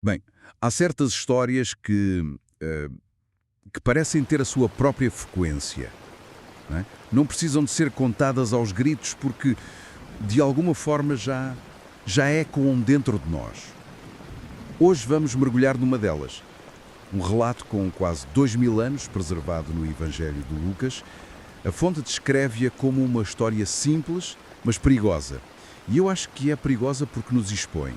Bem, há certas histórias que parecem ter a sua própria frequência. Não é? Não precisam de ser contadas aos gritos porque, de alguma forma, já ecoam dentro de nós. Hoje vamos mergulhar numa delas. Um relato com quase 2000 anos, preservado no Evangelho de Lucas. A fonte descreve-a como uma história simples, mas perigosa. E eu acho que é perigosa porque nos expõe.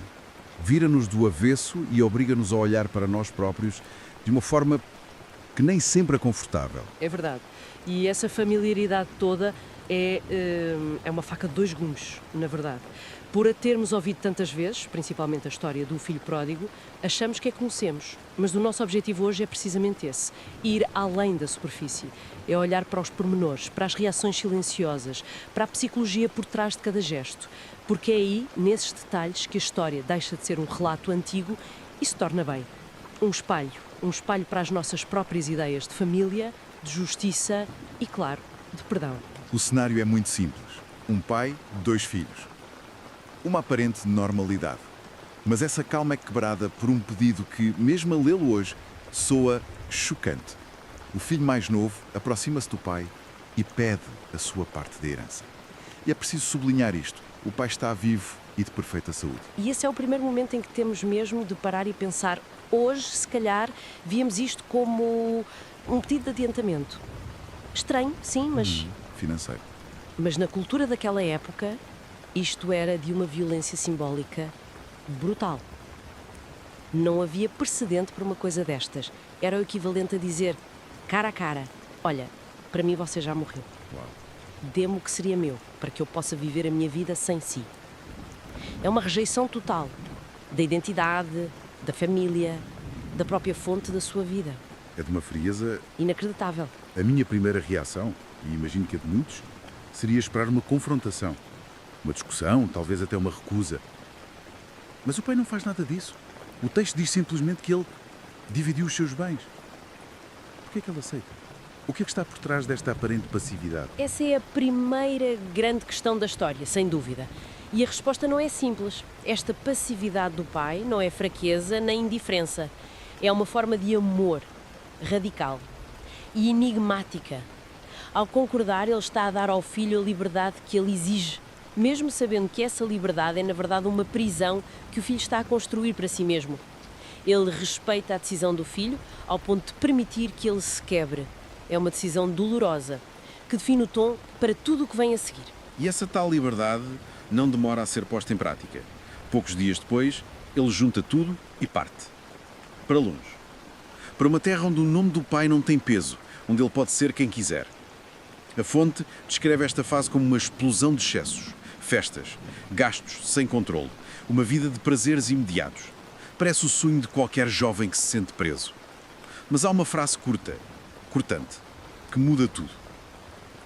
Vira-nos do avesso e obriga-nos a olhar para nós próprios de uma forma que nem sempre é confortável. É verdade. E essa familiaridade toda é uma faca de dois gumes, na verdade. Por a termos ouvido tantas vezes, principalmente a história do filho pródigo, achamos que a conhecemos. Mas o nosso objetivo hoje é precisamente esse: ir além da superfície. É olhar para os pormenores, para as reações silenciosas, para a psicologia por trás de cada gesto. Porque é aí, nesses detalhes, que a história deixa de ser um relato antigo e se torna bem um espelho. Um espelho para as nossas próprias ideias de família, de justiça e, claro, de perdão. O cenário é muito simples. Um pai, dois filhos. Uma aparente normalidade. Mas essa calma é quebrada por um pedido que, mesmo a lê-lo hoje, soa chocante. O filho mais novo aproxima-se do pai e pede a sua parte da herança. E é preciso sublinhar isto. O pai está vivo e de perfeita saúde. E esse é o primeiro momento em que temos mesmo de parar e pensar. Hoje, se calhar, víamos isto como um pedido de adiantamento. Estranho, sim, Financeiro. mas na cultura daquela época, isto era de uma violência simbólica brutal. Não havia precedente para uma coisa destas. Era o equivalente a dizer, cara a cara, olha, para mim você já morreu. Uau. Dê-me o que seria meu, para que eu possa viver a minha vida sem si. É uma rejeição total da identidade, da família, da própria fonte da sua vida. É de uma frieza. Inacreditável. A minha primeira reação, e imagino que a de muitos, seria esperar uma confrontação. Uma discussão, talvez até uma recusa. Mas o pai não faz nada disso. O texto diz simplesmente que ele dividiu os seus bens. Por que é que ele aceita? O que é que está por trás desta aparente passividade? Essa é a primeira grande questão da história, sem dúvida. E a resposta não é simples. Esta passividade do pai não é fraqueza nem indiferença. É uma forma de amor radical e enigmática. Ao concordar, ele está a dar ao filho a liberdade que ele exige, mesmo sabendo que essa liberdade é, na verdade, uma prisão que o filho está a construir para si mesmo. Ele respeita a decisão do filho ao ponto de permitir que ele se quebre. É uma decisão dolorosa, que define o tom para tudo o que vem a seguir. E essa tal liberdade não demora a ser posta em prática. Poucos dias depois, ele junta tudo e parte. Para longe. Para uma terra onde o nome do pai não tem peso, onde ele pode ser quem quiser. A fonte descreve esta fase como uma explosão de excessos, festas, gastos sem controle, uma vida de prazeres imediatos. Parece o sonho de qualquer jovem que se sente preso. Mas há uma frase curta, cortante, que muda tudo.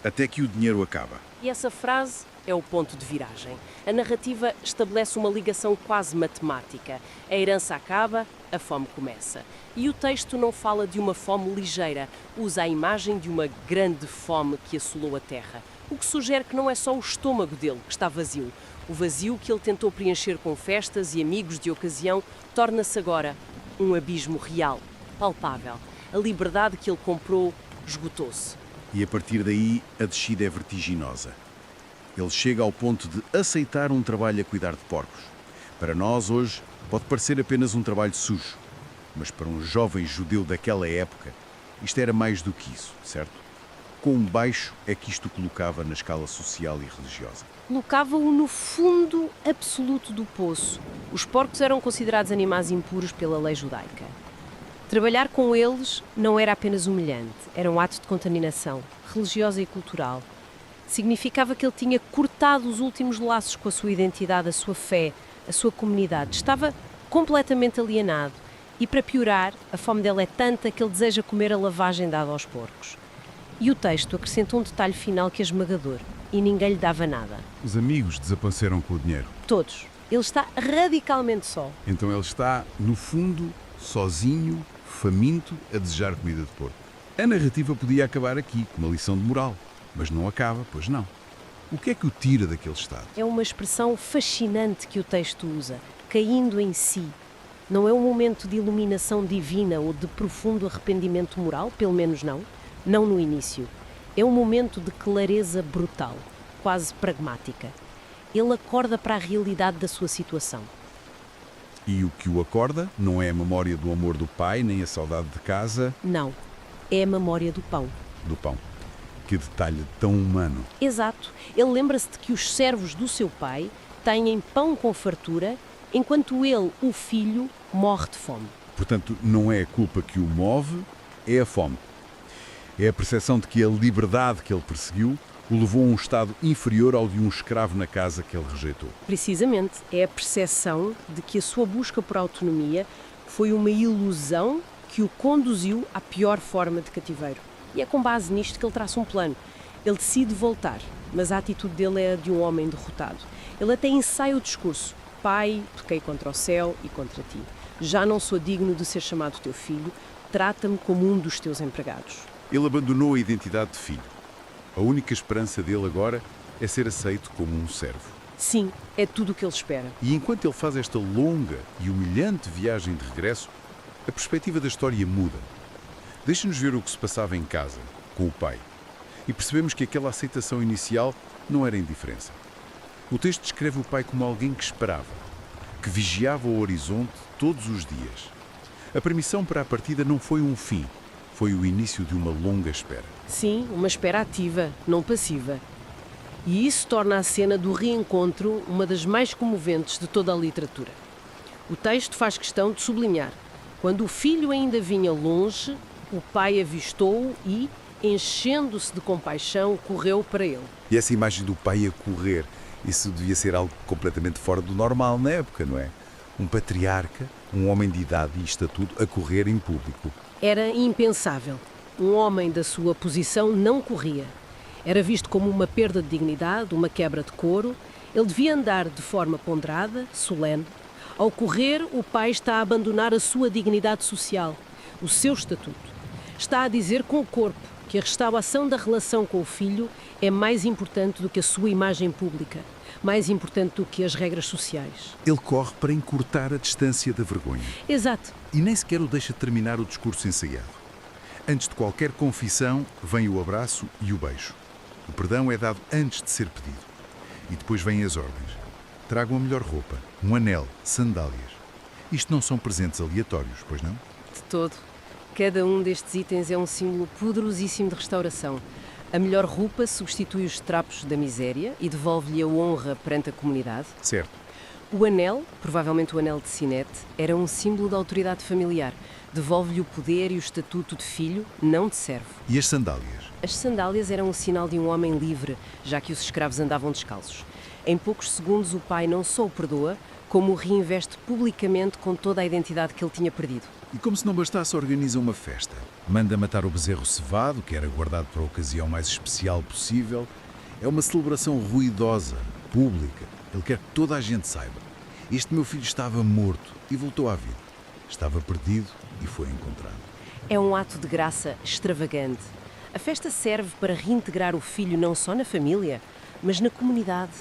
Até que o dinheiro acaba. E essa frase é o ponto de viragem. A narrativa estabelece uma ligação quase matemática. A herança acaba, a fome começa. E o texto não fala de uma fome ligeira, usa a imagem de uma grande fome que assolou a terra. O que sugere que não é só o estômago dele que está vazio. O vazio que ele tentou preencher com festas e amigos de ocasião torna-se agora um abismo real, palpável. A liberdade que ele comprou esgotou-se. E a partir daí, a descida é vertiginosa. Ele chega ao ponto de aceitar um trabalho a cuidar de porcos. Para nós, hoje, pode parecer apenas um trabalho sujo. Mas para um jovem judeu daquela época, isto era mais do que isso, certo? Quão baixo é que isto o colocava na escala social e religiosa? Colocava-o no fundo absoluto do poço. Os porcos eram considerados animais impuros pela lei judaica. Trabalhar com eles não era apenas humilhante, era um ato de contaminação, religiosa e cultural. Significava que ele tinha cortado os últimos laços com a sua identidade, a sua fé, a sua comunidade. Estava completamente alienado. E para piorar, a fome dele é tanta que ele deseja comer a lavagem dada aos porcos. E o texto acrescenta um detalhe final que é esmagador. E ninguém lhe dava nada. Os amigos desapareceram com o dinheiro. Todos. Ele está radicalmente só. Então ele está, no fundo, sozinho, faminto, a desejar comida de porco. A narrativa podia acabar aqui, com uma lição de moral. Mas não acaba, pois não. O que é que o tira daquele estado? É uma expressão fascinante que o texto usa, caindo em si. Não é um momento de iluminação divina ou de profundo arrependimento moral, pelo menos não. Não no início. É um momento de clareza brutal, quase pragmática. Ele acorda para a realidade da sua situação. E o que o acorda não é a memória do amor do pai, nem a saudade de casa, Não. É a memória do pão. do pão. Que detalhe tão humano. Exato. Ele lembra-se de que os servos do seu pai têm pão com fartura, enquanto ele, o filho, morre de fome. Portanto, não é a culpa que o move, é a fome. É a percepção de que a liberdade que ele perseguiu o levou a um estado inferior ao de um escravo na casa que ele rejeitou. Precisamente, é a percepção de que a sua busca por autonomia foi uma ilusão que o conduziu à pior forma de cativeiro. E é com base nisto que ele traça um plano. Ele decide voltar, mas a atitude dele é a de um homem derrotado. Ele até ensaia o discurso: Pai, pequei contra o céu e contra ti. Já não sou digno de ser chamado teu filho, trata-me como um dos teus empregados. Ele abandonou a identidade de filho. A única esperança dele agora é ser aceito como um servo. Sim, é tudo o que ele espera. E enquanto ele faz esta longa e humilhante viagem de regresso, a perspectiva da história muda. Deixa-nos ver o que se passava em casa, com o pai. E percebemos que aquela aceitação inicial não era indiferença. O texto descreve o pai como alguém que esperava, que vigiava o horizonte todos os dias. A permissão para a partida não foi um fim, foi o início de uma longa espera. Sim, uma espera ativa, não passiva. E isso torna a cena do reencontro uma das mais comoventes de toda a literatura. O texto faz questão de sublinhar: quando o filho ainda vinha longe, o pai avistou-o e, enchendo-se de compaixão, correu para ele. E essa imagem do pai a correr, isso devia ser algo completamente fora do normal na época, não é? Um patriarca, um homem de idade e estatuto a correr em público. Era impensável. Um homem da sua posição não corria. Era visto como uma perda de dignidade, uma quebra de couro. Ele devia andar de forma ponderada, solene. Ao correr, o pai está a abandonar a sua dignidade social, o seu estatuto. Está a dizer com o corpo que a restauração da relação com o filho é mais importante do que a sua imagem pública, mais importante do que as regras sociais. Ele corre para encurtar a distância da vergonha. Exato. E nem sequer o deixa terminar o discurso ensaiado. Antes de qualquer confissão, vem o abraço e o beijo. O perdão é dado antes de ser pedido. E depois vêm as ordens. Tragam a melhor roupa, um anel, sandálias. Isto não são presentes aleatórios, pois não? De todo. Cada um destes itens é um símbolo poderosíssimo de restauração. A melhor roupa substitui os trapos da miséria e devolve-lhe a honra perante a comunidade. Certo. O anel, provavelmente o anel de sinete, era um símbolo da autoridade familiar. Devolve-lhe o poder e o estatuto de filho, não de servo. E as sandálias? As sandálias eram um sinal de um homem livre, já que os escravos andavam descalços. Em poucos segundos, o pai não só o perdoa, como o reinveste publicamente com toda a identidade que ele tinha perdido. E como se não bastasse, organiza uma festa. Manda matar o bezerro cevado, que era guardado para a ocasião mais especial possível. É uma celebração ruidosa, pública. Ele quer que toda a gente saiba. Este meu filho estava morto e voltou à vida. Estava perdido e foi encontrado. É um ato de graça extravagante. A festa serve para reintegrar o filho não só na família, mas na comunidade.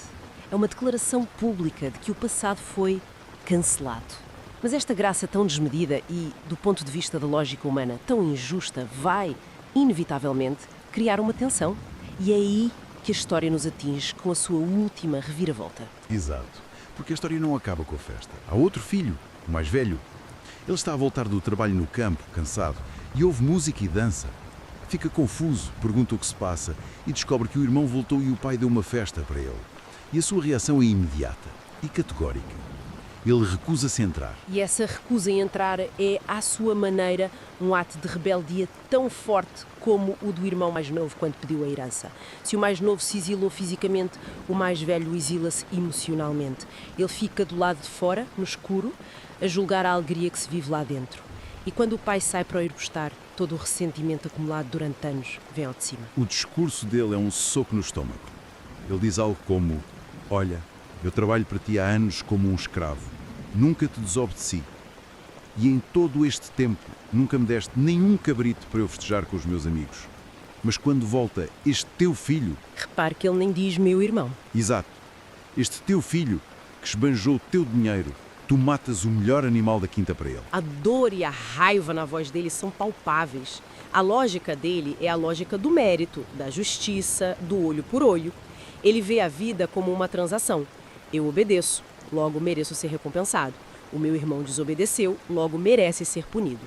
É uma declaração pública de que o passado foi cancelado. Mas esta graça tão desmedida e, do ponto de vista da lógica humana, tão injusta, vai, inevitavelmente, criar uma tensão. E é aí que a história nos atinge com a sua última reviravolta. Exato. Porque a história não acaba com a festa. Há outro filho, o mais velho. Ele está a voltar do trabalho no campo, cansado, e ouve música e dança. Fica confuso, pergunta o que se passa e descobre que o irmão voltou e o pai deu uma festa para ele. E a sua reação é imediata e categórica. Ele recusa-se a entrar. E essa recusa em entrar é, à sua maneira, um ato de rebeldia tão forte como o do irmão mais novo quando pediu a herança. Se o mais novo se exilou fisicamente, o mais velho exila-se emocionalmente. Ele fica do lado de fora, no escuro, a julgar a alegria que se vive lá dentro. E quando o pai sai para o ir buscar, todo o ressentimento acumulado durante anos vem ao de cima. O discurso dele é um soco no estômago. Ele diz algo como: olha, eu trabalho para ti há anos como um escravo. Nunca te desobedeci. E em todo este tempo nunca me deste nenhum cabrito para eu festejar com os meus amigos. Mas quando volta este teu filho... Repare que ele nem diz meu irmão. Exato. Este teu filho que esbanjou o teu dinheiro, Tu matas o melhor animal da quinta para ele. A dor e a raiva na voz dele são palpáveis. A lógica dele é a lógica do mérito, da justiça, do olho por olho. Ele vê a vida como uma transação. Eu obedeço, logo mereço ser recompensado. O meu irmão desobedeceu, logo merece ser punido.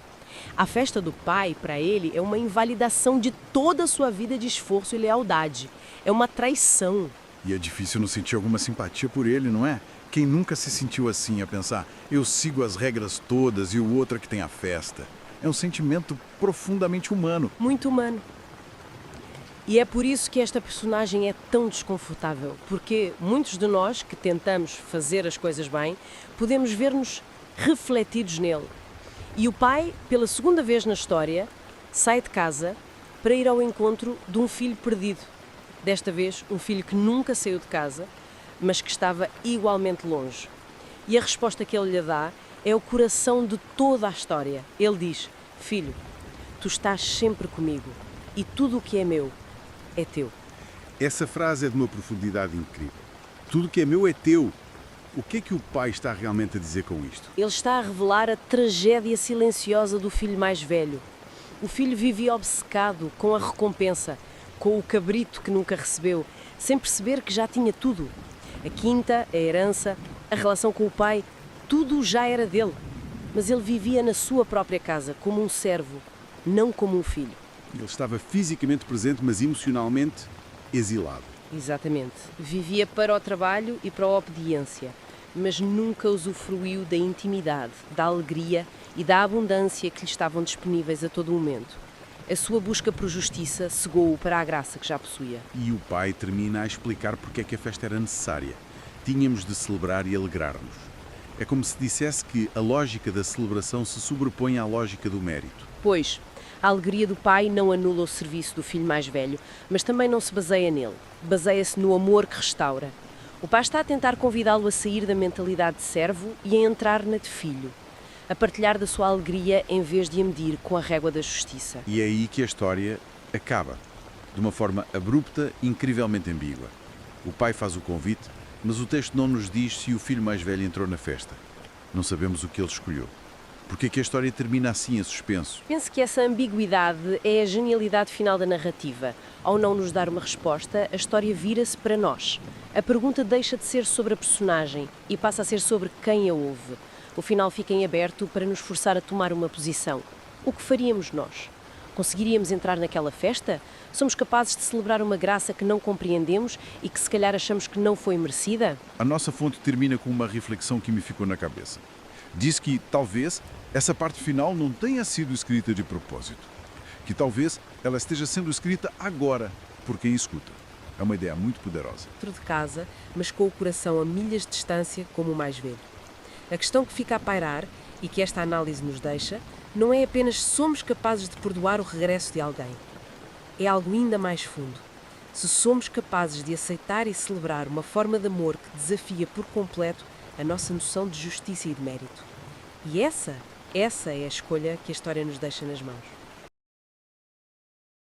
A festa do pai, para ele, é uma invalidação de toda a sua vida de esforço e lealdade. É uma traição. E é difícil não sentir alguma simpatia por ele, não é? Quem nunca se sentiu assim a pensar, eu sigo as regras todas e o outro é que tem a festa? É um sentimento profundamente humano. Muito humano. E é por isso que esta personagem é tão desconfortável, porque muitos de nós que tentamos fazer as coisas bem, podemos ver-nos refletidos nele. E o pai, pela segunda vez na história, sai de casa para ir ao encontro de um filho perdido. Desta vez, um filho que nunca saiu de casa, mas que estava igualmente longe. E a resposta que ele lhe dá é o coração de toda a história. Ele diz: filho, tu estás sempre comigo e tudo o que é meu é teu. Essa frase é de uma profundidade incrível. Tudo que é meu é teu. O que é que o pai está realmente a dizer com isto? Ele está a revelar a tragédia silenciosa do filho mais velho. O filho vivia obcecado com a recompensa, com o cabrito que nunca recebeu, sem perceber que já tinha tudo. A quinta, a herança, a relação com o pai, tudo já era dele. Mas ele vivia na sua própria casa, como um servo, não como um filho. Ele estava fisicamente presente, mas emocionalmente exilado. Exatamente. Vivia para o trabalho e para a obediência, mas nunca usufruiu da intimidade, da alegria e da abundância que lhe estavam disponíveis a todo momento. A sua busca por justiça cegou-o para a graça que já possuía. E o pai termina a explicar porque é que a festa era necessária. Tínhamos de celebrar e alegrar-nos. É como se dissesse que a lógica da celebração se sobrepõe à lógica do mérito. Pois, a alegria do pai não anula o serviço do filho mais velho, mas também não se baseia nele. Baseia-se no amor que restaura. O pai está a tentar convidá-lo a sair da mentalidade de servo e a entrar na de filho. A partilhar da sua alegria em vez de a medir com a régua da justiça. E é aí que a história acaba, de uma forma abrupta e incrivelmente ambígua. O pai faz o convite, mas o texto não nos diz se o filho mais velho entrou na festa. Não sabemos o que ele escolheu. Porque é que a história termina assim, a suspenso? Penso que essa ambiguidade é a genialidade final da narrativa. Ao não nos dar uma resposta, a história vira-se para nós. A pergunta deixa de ser sobre a personagem e passa a ser sobre quem a ouve. O final fica em aberto para nos forçar a tomar uma posição. O que faríamos nós? Conseguiríamos entrar naquela festa? Somos capazes de celebrar uma graça que não compreendemos e que se calhar achamos que não foi merecida? A nossa fonte termina com uma reflexão que me ficou na cabeça. Diz que, talvez, essa parte final não tenha sido escrita de propósito. Que talvez ela esteja sendo escrita agora, por quem escuta. É uma ideia muito poderosa. Dentro de casa, mas com o coração a milhas de distância, como o mais velho. A questão que fica a pairar, e que esta análise nos deixa, não é apenas se somos capazes de perdoar o regresso de alguém. É algo ainda mais fundo. Se somos capazes de aceitar e celebrar uma forma de amor que desafia por completo a nossa noção de justiça e de mérito. E essa é a escolha que a história nos deixa nas mãos.